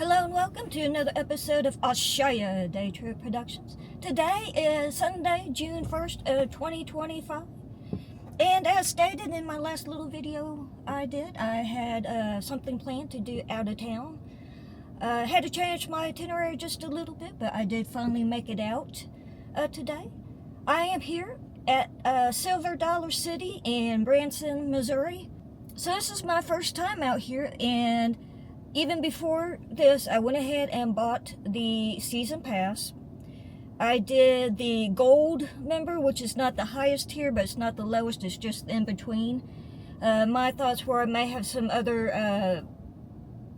Hello and welcome to another episode of Australia Day Trip Productions. Today is Sunday, June 1st of 2025. And as stated in my last little video I had something planned to do out of town. Had to change my itinerary just a little bit, but I did finally make it out today. I am here at Silver Dollar City in Branson, Missouri. So this is my first time out here, and even before this, I went ahead and bought the season pass. I did the gold member, which is not the highest tier, but it's not the lowest, it's just in between. My thoughts were I may have some other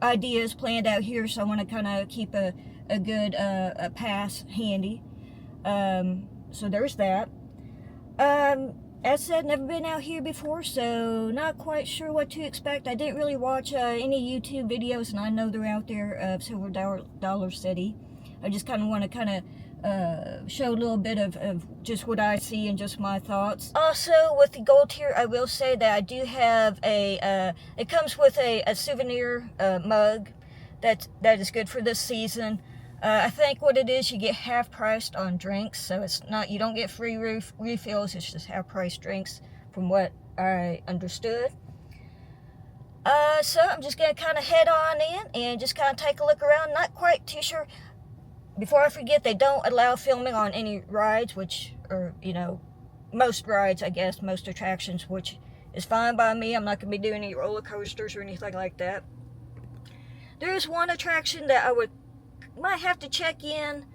ideas planned out here, so I want to kind of keep a good a pass handy. So there's that. As said, never been out here before, so not quite sure what to expect. I didn't really watch any YouTube videos, and I know they're out there of Silver Dollar City. I just kind of want to show a little bit of just what I see and just my thoughts. Also, with the gold tier, I will say that I do have it comes with a souvenir mug that is good for this season. I think what it is, you get half priced on drinks, so it's not, you don't get free refills, it's just half price drinks from what I understood. So I'm just going to kind of head on in and just kind of take a look around. Not quite too sure. Before I forget, they don't allow filming on any rides, which are, you know, most rides, I guess, most attractions, which is fine by me. I'm not going to be doing any roller coasters or anything like that. There's one attraction that I might have to check in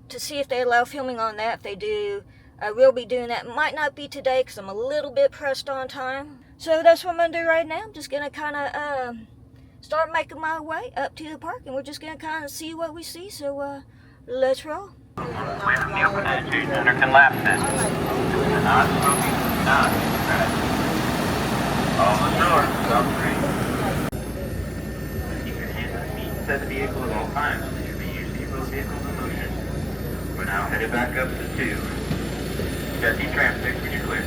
to see if they allow filming on that. If they do, I will be doing that. Might not be today because I'm a little bit pressed on time. So that's what I'm going to do right now. I'm just going to kind of start making my way up to the park, and we're just going to kind of see what we see. So let's roll. With the open attitude under collapses. Non-smoking, non-scratch. All the doors, stop free. Keep your hands on the feet inside the vehicle at all times. Vehicles in motion. We're now headed back up to 2. Jesse tram 6 when you're clear.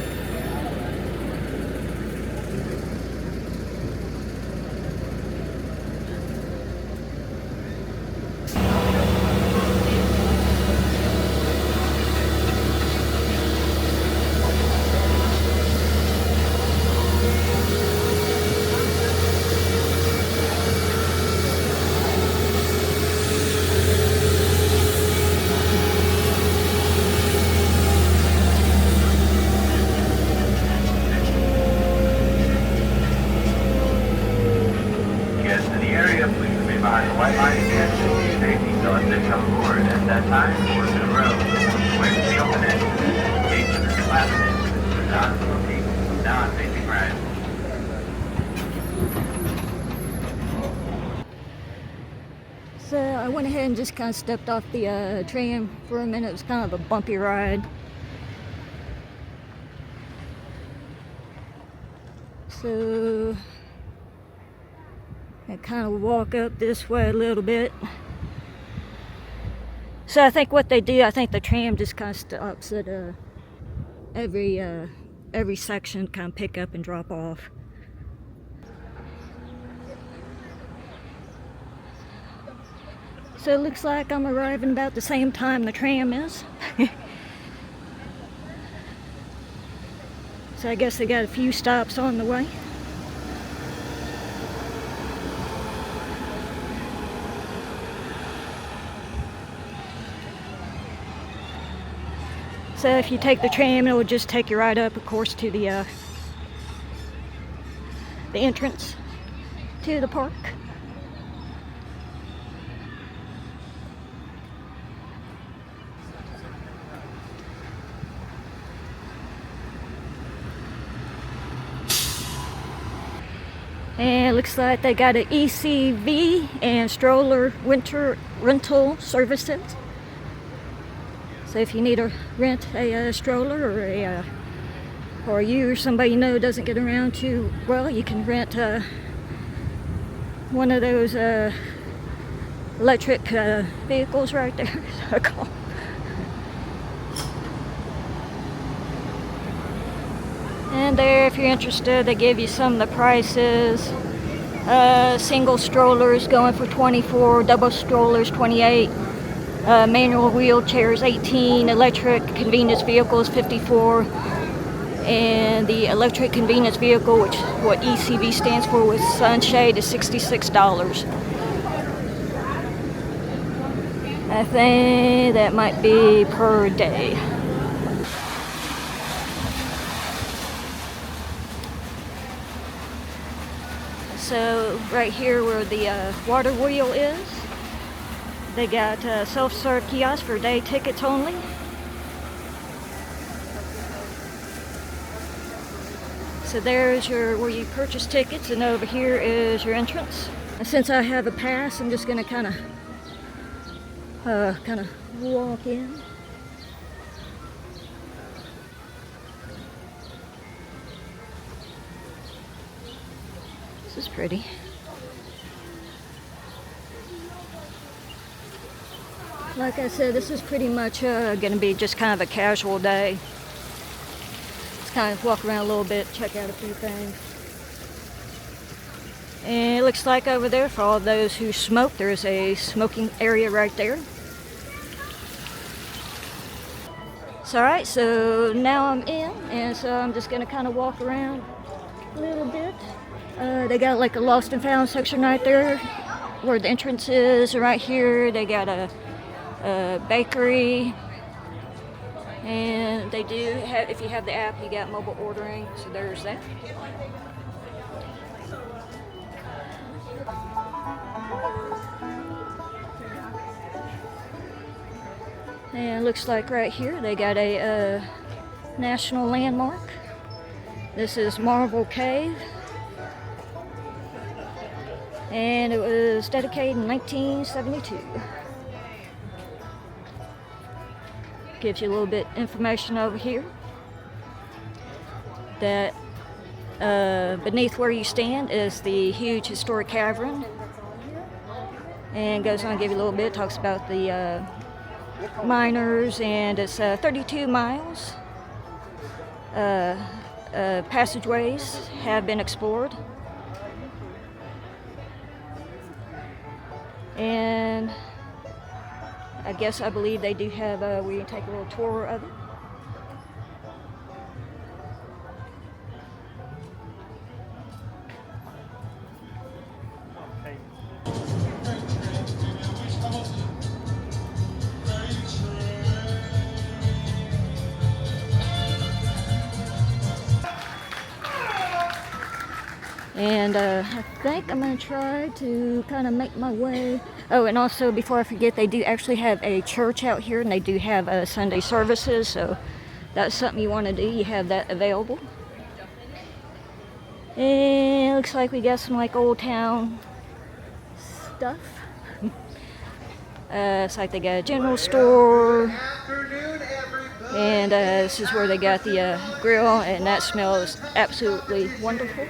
Behind the white line again, safety selected come forward at that time, forward to the road. Wait for the open exit. Gates under collapses. Non-smoking, non-facing right. So I went ahead and just kind of stepped off the tram for a minute. It was kind of a bumpy ride. So I kind of walk up this way a little bit. So I think what they do, I think the tram just kind of stops at every section, kind of pick up and drop off. So it looks like I'm arriving about the same time the tram is. So I guess they got a few stops on the way. So if you take the tram, it will just take you right up, of course, to the entrance to the park. And it looks like they got an ECV and stroller winter rental services. So if you need to rent a stroller, or you or somebody you know doesn't get around to, well, you can rent one of those electric vehicles right there. And there, if you're interested, they give you some of the prices. Single strollers going for 24, double strollers 28, manual wheelchairs 18, electric convenience vehicles 54, and the electric convenience vehicle, which what ECV stands for with sunshade, is $66. I think that might be per day. So right here where the water wheel is, they got self-serve kiosks for day tickets only. So there's where you purchase tickets, and over here is your entrance. And since I have a pass, I'm just gonna kind of walk in. This is pretty. Like I said, this is pretty much gonna be just kind of a casual day. Just kind of walk around a little bit, check out a few things. And it looks like over there, for all those who smoke, there's a smoking area right there. So alright, so now I'm in, and so I'm just gonna kind of walk around a little bit. They got like a lost and found section right there where the entrance is. Right here they got a bakery, and they do have, if you have the app, you got mobile ordering, so there's that. And it looks like right here they got a national landmark. This is Marvel Cave, and it was dedicated in 1972. Gives you a little bit information over here that beneath where you stand is the huge historic cavern, and goes on to give you a little bit, talks about the miners, and it's 32 miles. Passageways have been explored, and I believe they do have where you take a little tour of it. And I think I'm going to try to kind of make my way. Oh, and also before I forget, they do actually have a church out here, and they do have Sunday services, so that's something you want to do, you have that available. And it looks like we got some like old town stuff. It's like they got a general store, and this is where they got the grill, and that smells absolutely wonderful.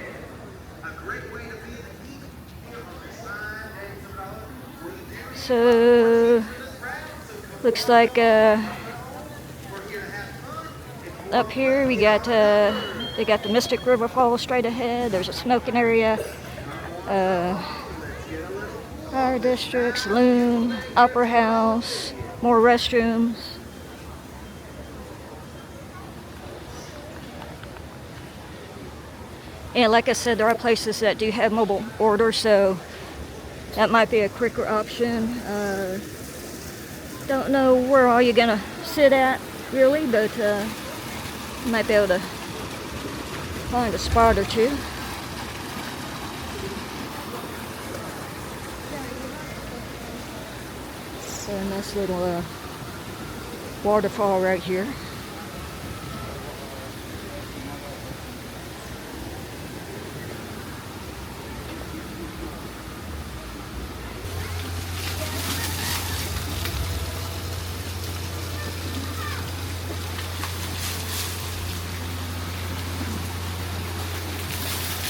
So looks like up here we got they got the Mystic River Falls straight ahead. There's a smoking area, fire district, saloon, opera house, more restrooms. And like I said, there are places that do have mobile order, so that might be a quicker option. Don't know where all you're gonna sit at really, but you might be able to find a spot or two. So a nice little waterfall right here.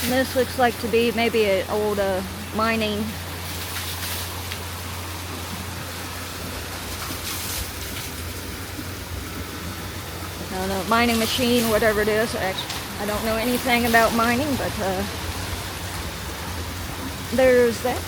And this looks like to be maybe an old mining I don't know, mining machine, whatever it is. Actually, I don't know anything about mining, but there's that.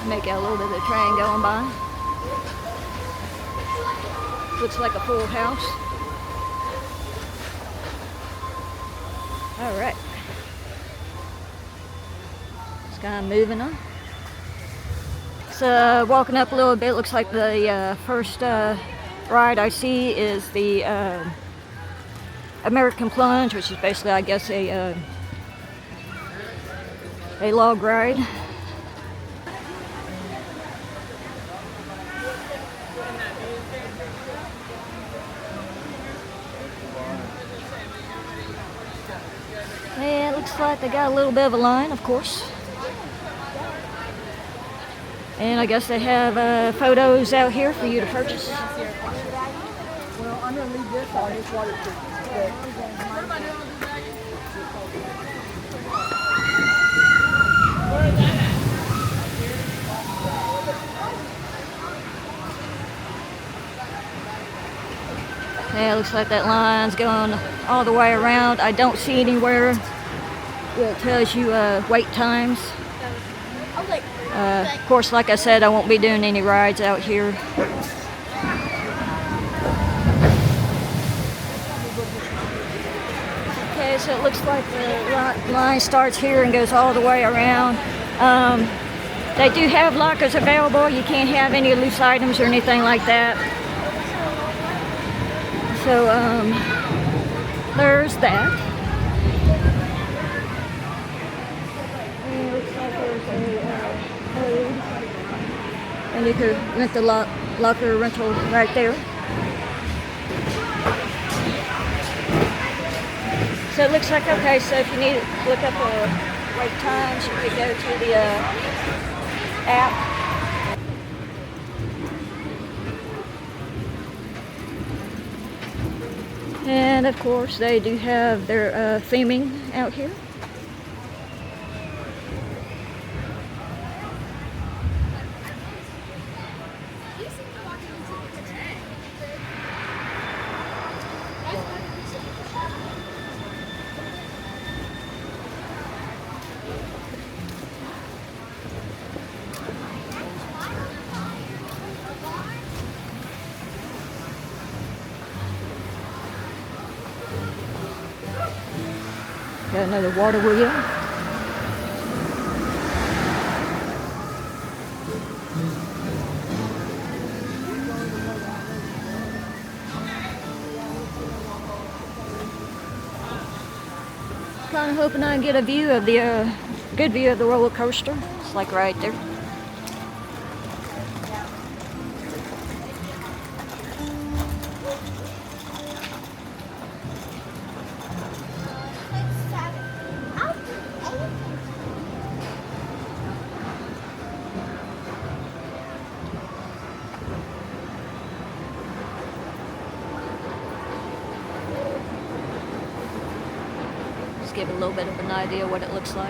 Make out a little bit of the train going by. Looks like a full house. All right. Just kind of moving on. So walking up a little bit, looks like the first ride I see is the American Plunge, which is basically, I guess, a log ride. And it looks like they got a little bit of a line, of course. And I guess they have photos out here for you to purchase. Well, I'm going to leave this on this waterproof. Yeah, it looks like that line's going all the way around. I don't see anywhere where it tells you wait times. Of course, like I said, I won't be doing any rides out here. Okay, so it looks like the line starts here and goes all the way around. They do have lockers available. You can't have any loose items or anything like that. So, there's that. And it looks like there's a code. And you could rent the locker rental right there. So it looks like, okay, so if you need to look up wait times, you could go to the app. And of course, they do have their theming out here. Got another water wheel. Kind of hoping I can get a view of the good view of the roller coaster. It's like right there. Give a little bit of an idea what it looks like.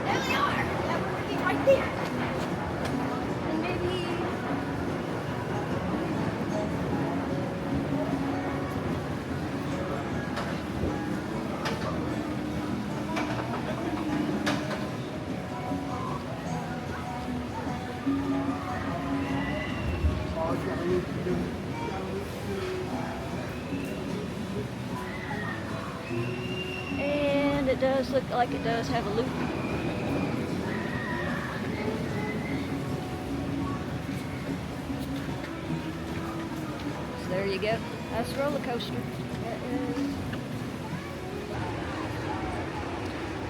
There they are. They're working right there. And maybe. And it does look like it does have a loop. So there you go. That's a roller coaster.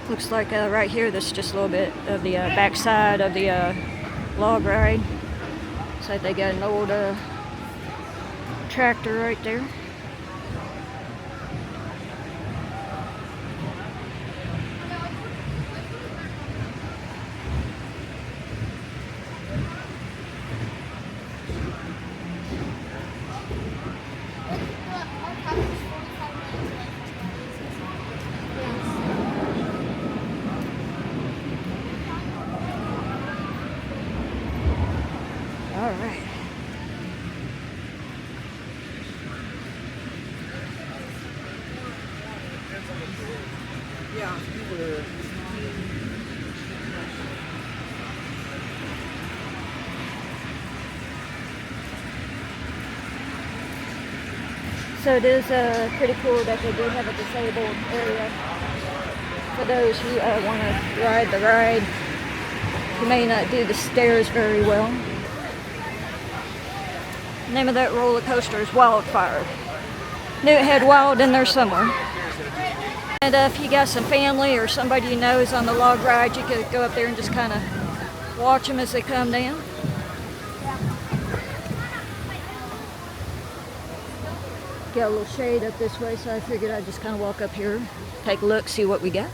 Looks like right here, this is just a little bit of the backside of the log ride. Looks like they got an old tractor right there. All right. Yeah, you were. So it is pretty cool that they do have a disabled area for those who want to ride the ride, who may not do the stairs very well. The name of that roller coaster is Wildfire. Knew it had wild in there somewhere. And if you got some family or somebody you know is on the log ride, you could go up there and just kind of watch them as they come down. Got a little shade up this way, so I figured I'd just kind of walk up here, take a look, see what we got.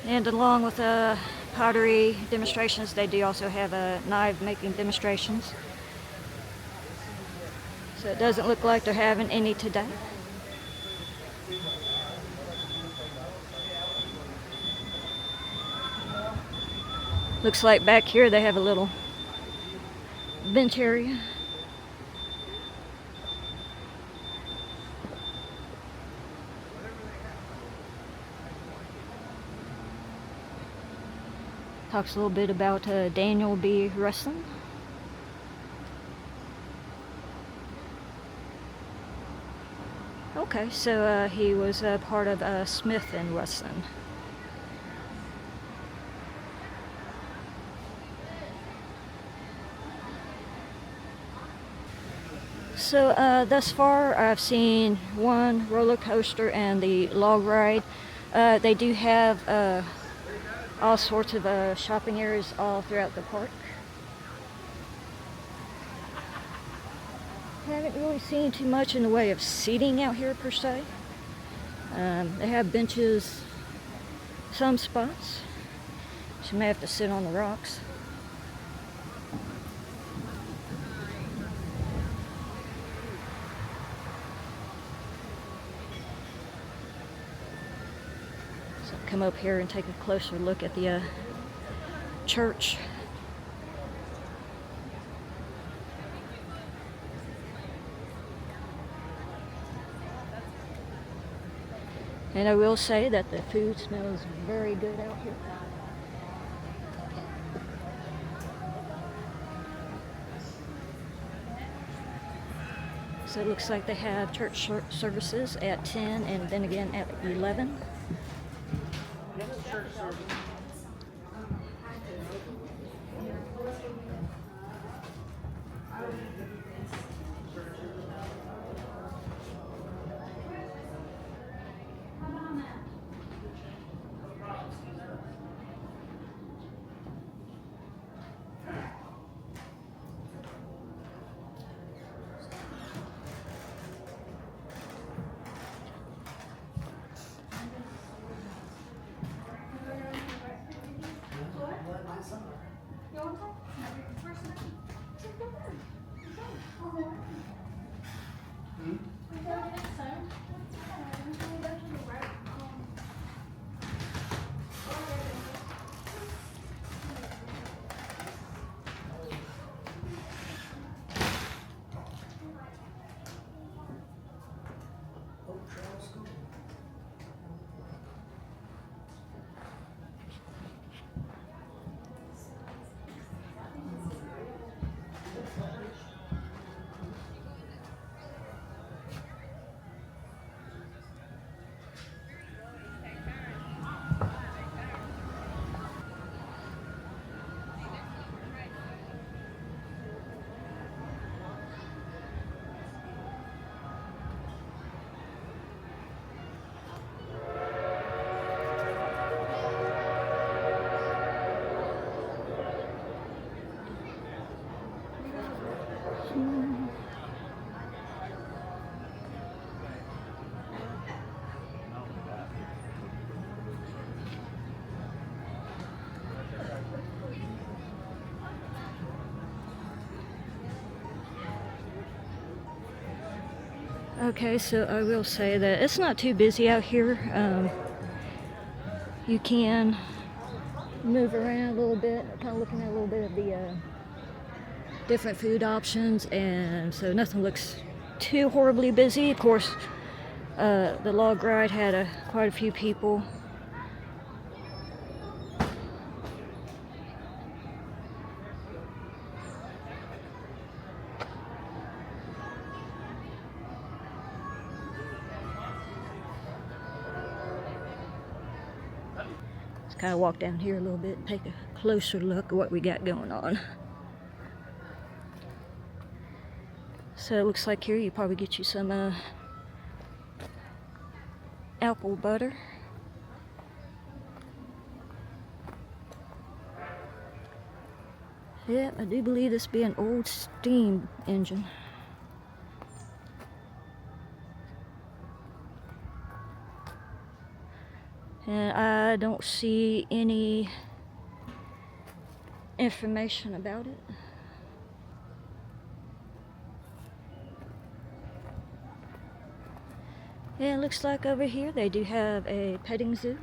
And along with pottery demonstrations, they do also have knife making demonstrations. So it doesn't look like they're having any today. Looks like back here they have a little bench area. Talks a little bit about Daniel B. wrestling. Okay, so he was part of Smith and Wesson. So thus far I've seen one roller coaster and the log ride. They do have all sorts of shopping areas all throughout the park. Haven't really seen too much in the way of seating out here per se. They have benches, some spots. So you may have to sit on the rocks. So come up here and take a closer look at the church. And I will say that the food smells very good out here. So it looks like they have church services at 10 and then again at 11. Okay, so I will say that it's not too busy out here. You can move around a little bit, kind of looking at a little bit of the different food options, and so nothing looks too horribly busy. Of course, the log ride had quite a few people. Kind of walk down here a little bit and take a closer look at what we got going on. So it looks like here you probably get you some apple butter. Yeah, I do believe this be an old steam engine. And I don't see any information about it. And it looks like over here they do have a petting zoo.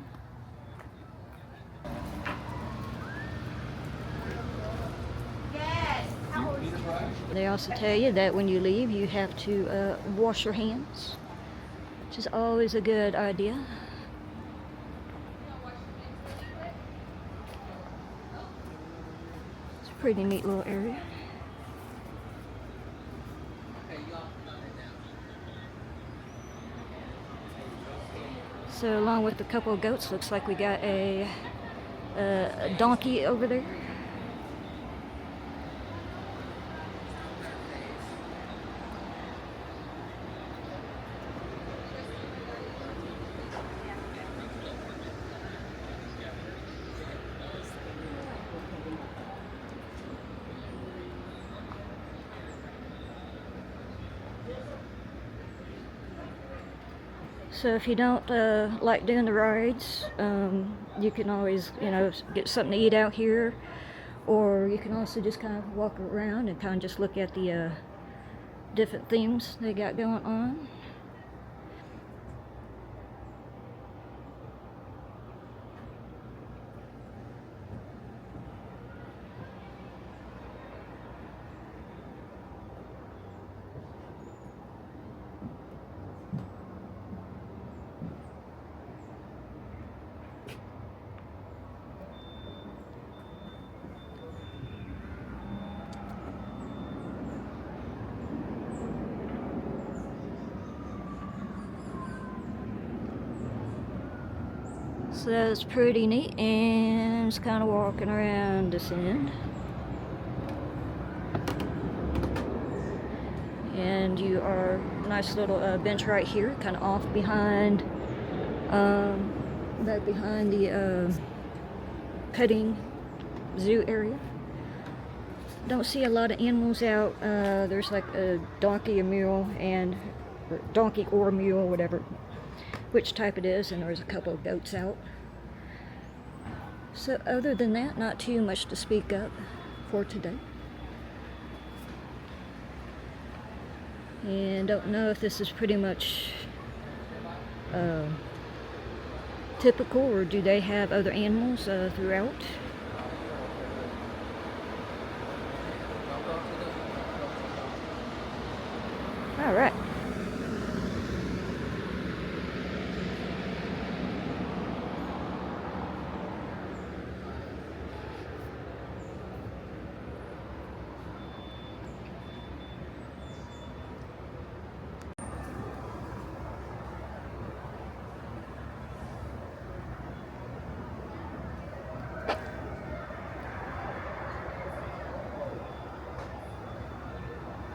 They also tell you that when you leave you have to wash your hands, which is always a good idea. Pretty neat little area. So along with a couple of goats, looks like we got a donkey over there. So if you don't like doing the rides, you can always, get something to eat out here, or you can also just kind of walk around and kind of just look at the different themes they got going on. So that's pretty neat, and just kind of walking around this end. And you are nice little bench right here, kind of off behind, back behind the petting zoo area. Don't see a lot of animals out. There's like a donkey, a mule, and donkey or mule, whatever, which type it is, and there's a couple of goats out. So other than that, not too much to speak of for today. And don't know if this is pretty much typical, or do they have other animals throughout? All right.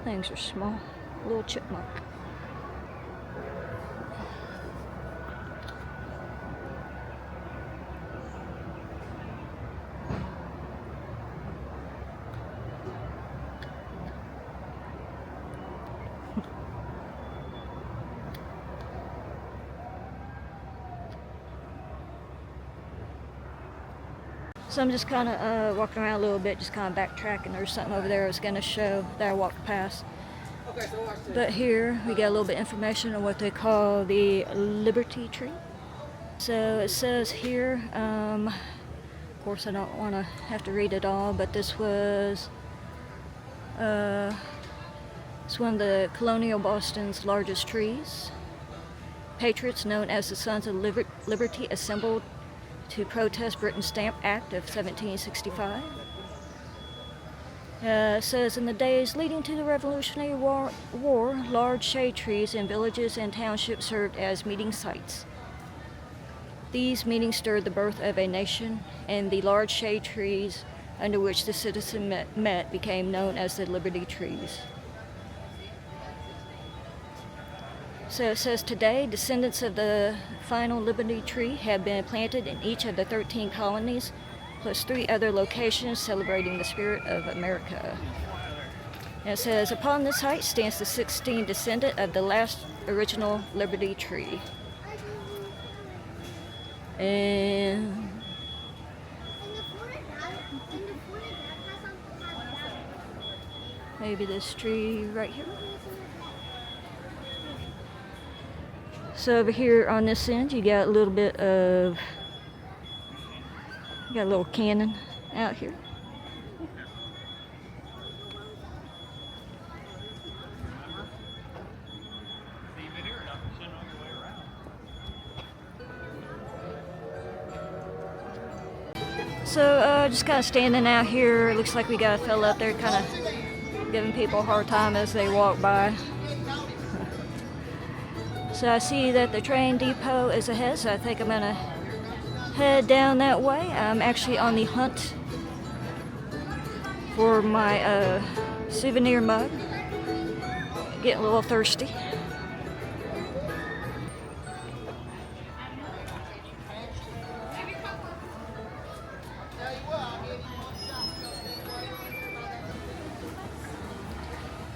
Things are small. Little chipmunk. So I'm just kind of walking around a little bit, just kind of backtracking. There's something over there I was going to show that I walked past. But here we get a little bit of information on what they call the Liberty Tree. So it says here, of course I don't want to have to read it all, but this was it's one of the colonial Boston's largest trees. Patriots known as the Sons of Liberty assembled to protest Britain's Stamp Act of 1765. It says in the days leading to the Revolutionary War, large shade trees in villages and townships served as meeting sites. These meetings stirred the birth of a nation, and the large shade trees under which the citizens met became known as the Liberty Trees. So it says today, descendants of the final Liberty Tree have been planted in each of the 13 colonies, plus 3 other locations celebrating the spirit of America. And it says, upon this height stands the 16th descendant of the last original Liberty Tree. And maybe this tree right here. So over here on this end, you got a little bit of, you got a little cannon out here. So just kind of standing out here. It looks like we got a fella up there kind of giving people a hard time as they walk by. So I see that the train depot is ahead, so I think I'm going to head down that way. I'm actually on the hunt for my souvenir mug. Getting a little thirsty.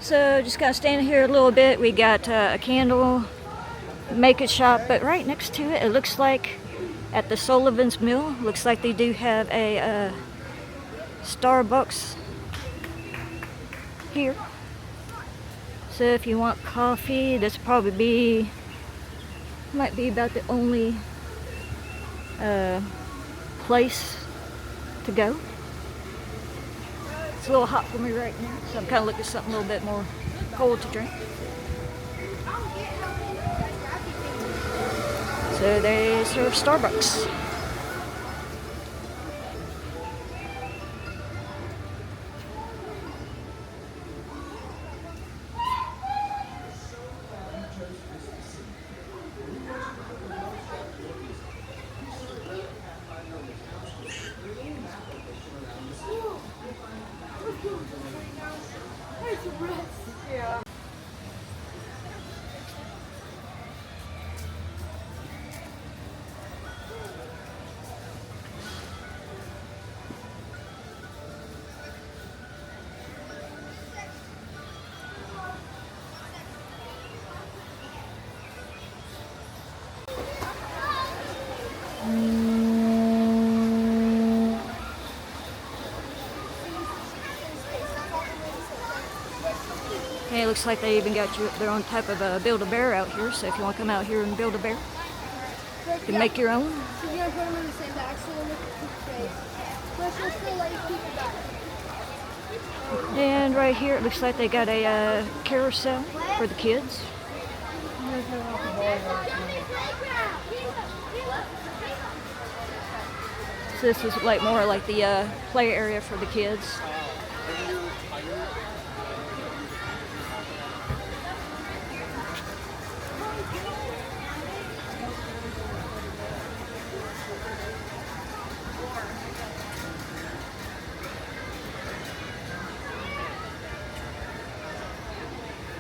So just kind of standing here a little bit. We got a candle making shop, but right next to it, it looks like at the Sullivan's Mill, looks like they do have a Starbucks here. So if you want coffee, this probably might be about the only place to go. It's a little hot for me right now, so I'm kind of looking for something a little bit more cold to drink. So they serve Starbucks. Yeah. Okay, it looks like they even got their own type of Build-A-Bear out here, so if you want to come out here and build a bear, you can make your own. So you're going to put them in the same bag so they'll look at but she'll still let you keep it back. And right here, it looks like they got a carousel for the kids. So this is like more like the play area for the kids.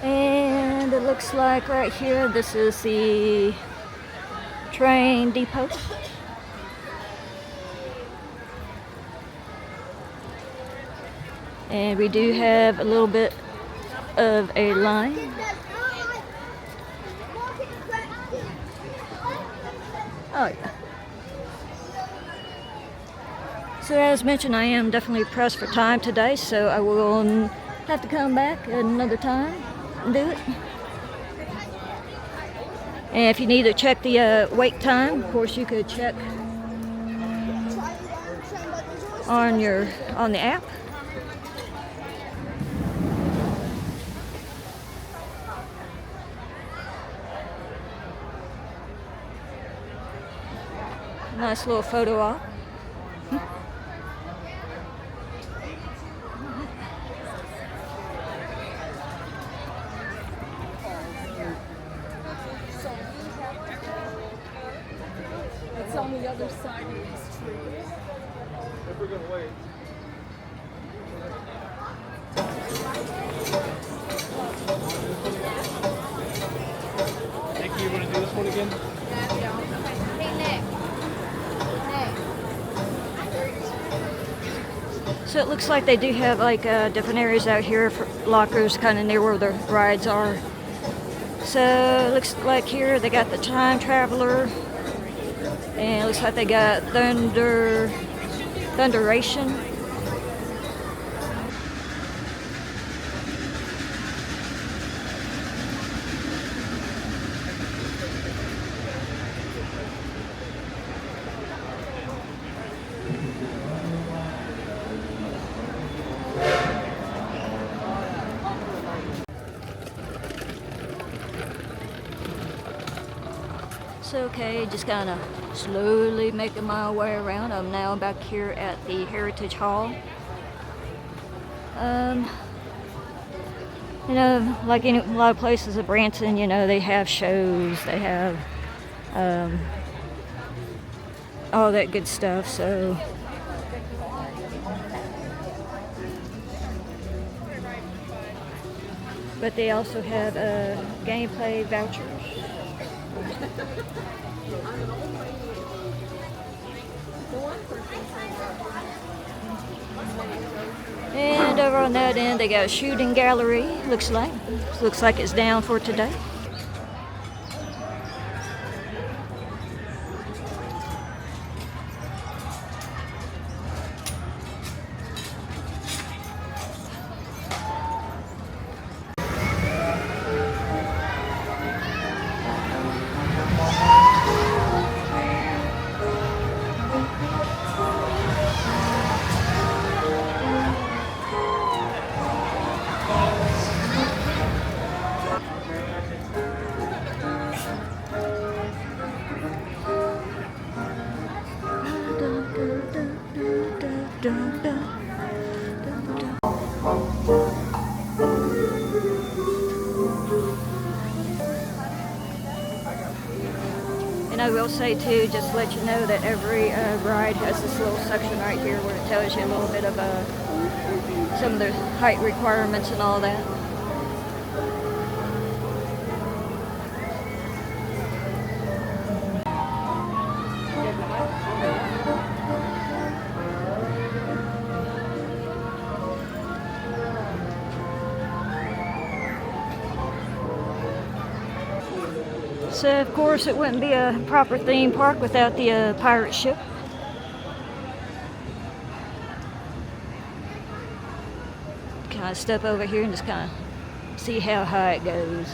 And it looks like right here, this is the train depot. And we do have a little bit of a line. Oh yeah. So as mentioned, I am definitely pressed for time today, so I will have to come back another time. and do it. And if you need to check the wait time, of course you could check on the app. Nice little photo op. It's on the other side of these trees. If we're gonna wait. Nick, you wanna do this one again? Hey, Nick. So it looks like they do have like different areas out here for lockers kind of near where the rides are. So it looks like here they got the time traveler, and it looks like they got Thunderation. So okay, just kind of slowly making my way around. I'm now back here at the Heritage Hall. You know, like in a lot of places at Branson, you know, they have shows, they have all that good stuff. So but they also have gameplay vouchers. And over on that end, they got a shooting gallery. Looks like it's down for today. And I will say too, just to let you know that every ride has this little section right here where it tells you a little bit of some of the height requirements and all that. So of course it wouldn't be a proper theme park without the pirate ship. Kind of step over here and just kind of see how high it goes.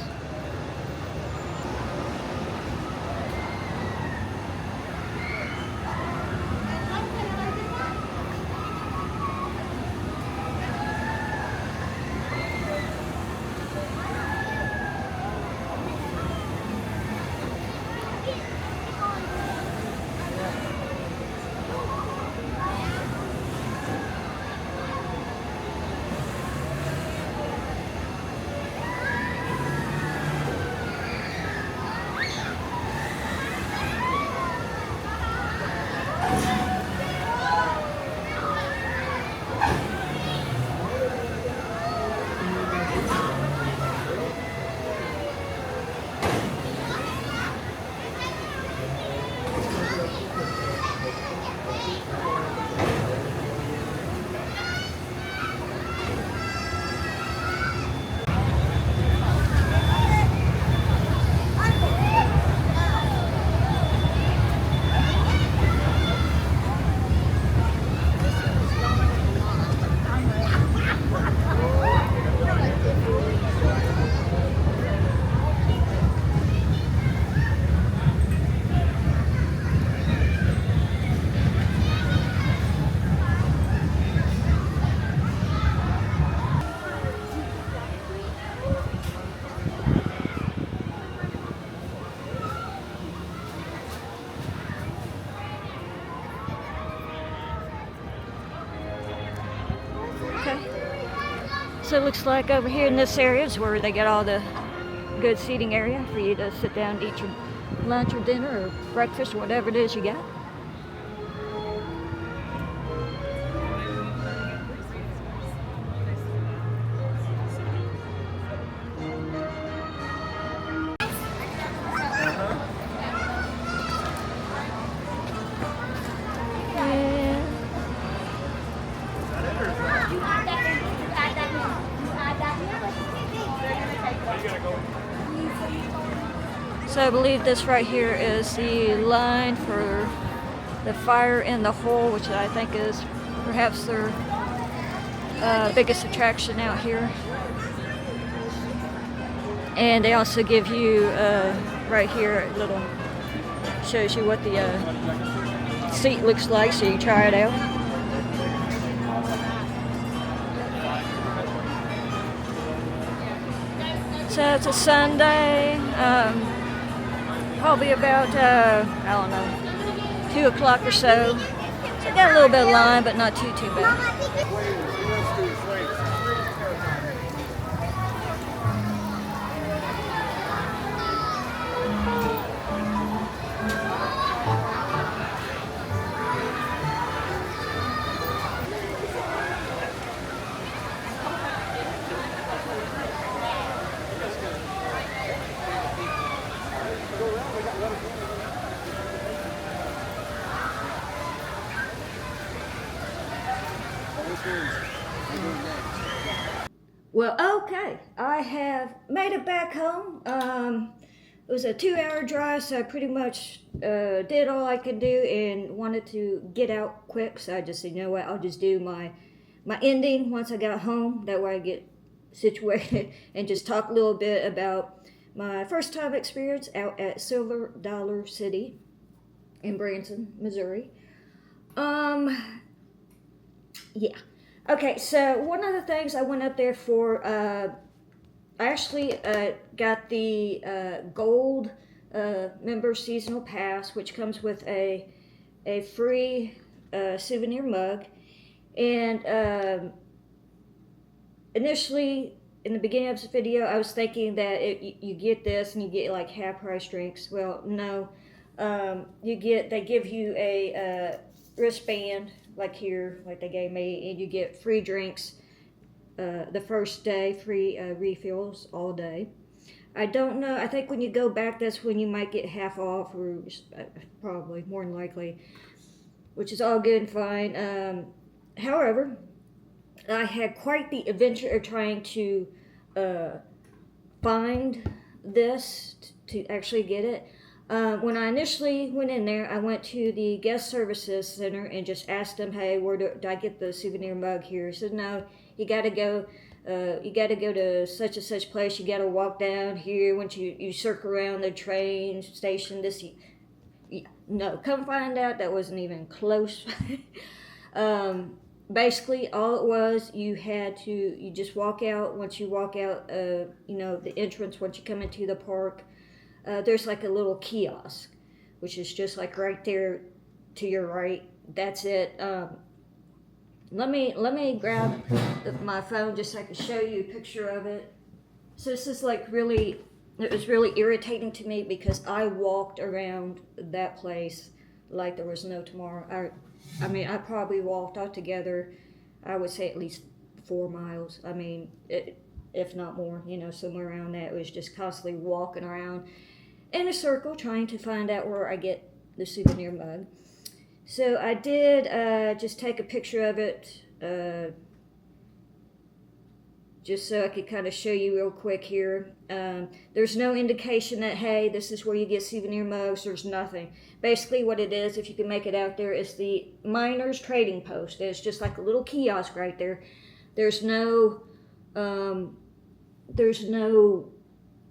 So it looks like over here in this area is where they got all the good seating area for you to sit down and eat your lunch or dinner or breakfast or whatever it is you got. So I believe this right here is the line for the fire in the hole, which I think is perhaps their biggest attraction out here. And they also give you right here a little, shows you what the seat looks like, so you try it out. So it's a Sunday. Probably about, I don't know, 2 o'clock or so. So I got a little bit of line, but not too bad. Well, okay, I have made it back home. It was a 2-hour drive, so I pretty much did all I could do and wanted to get out quick. So I just said, you know what, I'll just do my ending once I got home. That way I get situated and just talk a little bit about my first time experience out at Silver Dollar City in Branson, Missouri. Yeah. Okay, so one of the things I went up there for, I actually got the gold member seasonal pass, which comes with a free souvenir mug. And initially, in the beginning of this video, I was thinking that you get this and you get like half price drinks. Well, no, they give you a wristband like here, like they gave me, and you get free drinks the first day, free refills all day. I don't know, I think when you go back, that's when you might get half off, or probably, more than likely, which is all good and fine. However, I had quite the adventure of trying to find this to actually get it. When I initially went in there, I went to the guest services center and just asked them, hey, where do I get the souvenir mug here? He said, no, you gotta go to such and such place. You gotta walk down here. Once you circle around the train station, no, come find out that wasn't even close. Basically, all it was, you just walk out. Once you walk out, the entrance, once you come into the park, there's like a little kiosk, which is just like right there to your right. That's it. Let me grab my phone just so I can show you a picture of it. So this is like it was really irritating to me because I walked around that place like there was no tomorrow. I mean, I probably walked altogether, I would say at least 4 miles. I mean, if not more, somewhere around that. It was just constantly walking around in a circle trying to find out where I get the souvenir mug. So I did just take a picture of it just so I could kind of show you real quick here. There's no indication that, hey, this is where you get souvenir mugs. There's nothing. Basically what it is, if you can make it out there, is the Miners Trading Post. It's just like a little kiosk right there. There's no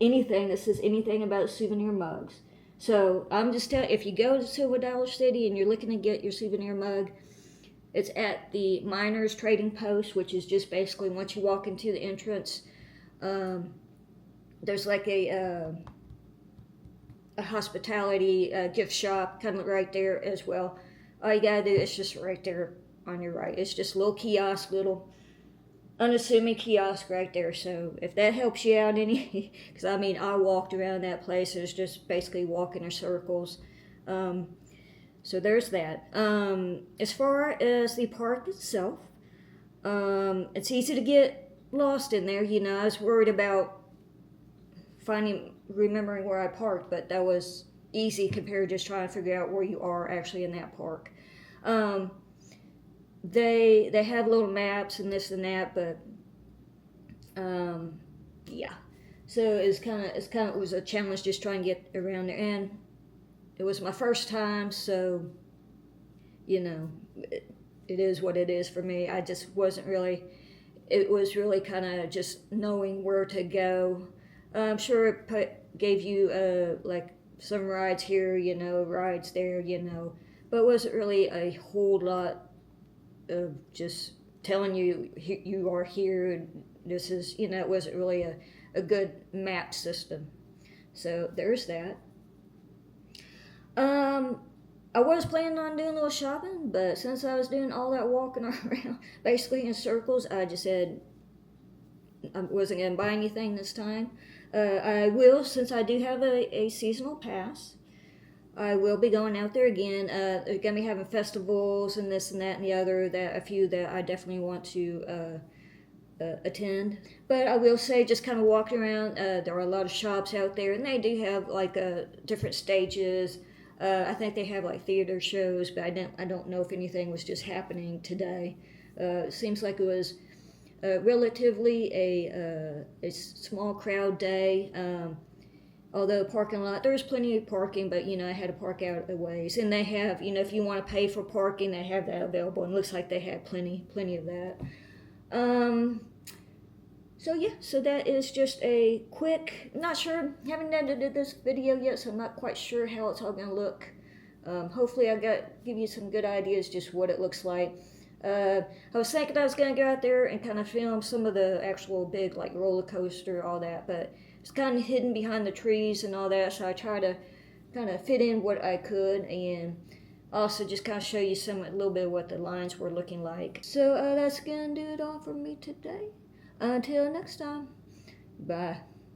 anything that says anything about souvenir mugs. So I'm just telling, if you go to Silver Dollar City and you're looking to get your souvenir mug, it's at the Miners Trading Post, which is just basically once you walk into the entrance, there's like a hospitality gift shop kind of right there as well. All you gotta do is just right there on your right. It's just a little kiosk, little unassuming kiosk right there. So if that helps you out any, because I mean, I walked around that place. It was just basically walking in circles. So there's that. As far as the park itself, it's easy to get lost in there. You know, I was worried about remembering where I parked, but that was easy compared to just trying to figure out where you are actually in that park. They have little maps and this and that, but yeah. So it was a challenge just trying to get around there, and it was my first time, so you know, it is what it is for me. I just wasn't really. It was really kind of just knowing where to go. I'm sure it gave you like some rides here, you know, rides there, you know, but it wasn't really a whole lot of just telling you you are here and this is, you know, it wasn't really a good map system. So there's that. I was planning on doing a little shopping, but since I was doing all that walking around basically in circles, I just said I wasn't going to buy anything this time. I will, since I do have a seasonal pass, I will be going out there again. They're going to be having festivals and this and that and the other, a few that I definitely want to attend. But I will say, just kind of walking around, there are a lot of shops out there, and they do have like different stages. I think they have like theater shows, but I don't know if anything was just happening today. It seems like it was relatively a small crowd day. Although parking lot, there's plenty of parking, but you know, I had to park out a ways. And they have, you know, if you want to pay for parking, they have that available, and it looks like they have plenty of that. So yeah, so that is just a quick, not sure, haven't edited this video yet, so I'm not quite sure how it's all going to look. Hopefully I give you some good ideas just what it looks like. I was thinking I was going to go out there and kind of film some of the actual big like roller coaster, all that, but it's kind of hidden behind the trees and all that, so I try to kind of fit in what I could and also just kind of show you a little bit of what the lines were looking like. So that's going to do it all for me today. Until next time, bye.